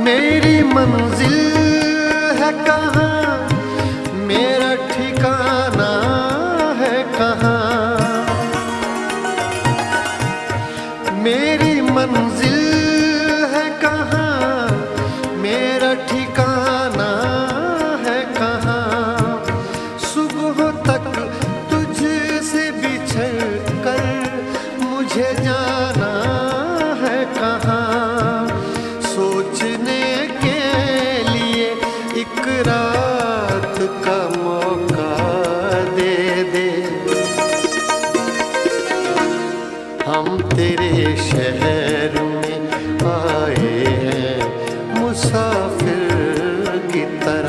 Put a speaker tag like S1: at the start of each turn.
S1: मेरी मंजिल है कहाँ, मेरा ठिकाना है कहाँ। मेरी मंजिल है कहाँ, मेरा ठिकाना है कहाँ। सुबह तक तुझसे बिछड़ कर मुझे जाना है कहाँ। सोचने के लिए एक रात का मौका दे दे। हम तेरे शहर में आए हैं मुसाफिर की तरह।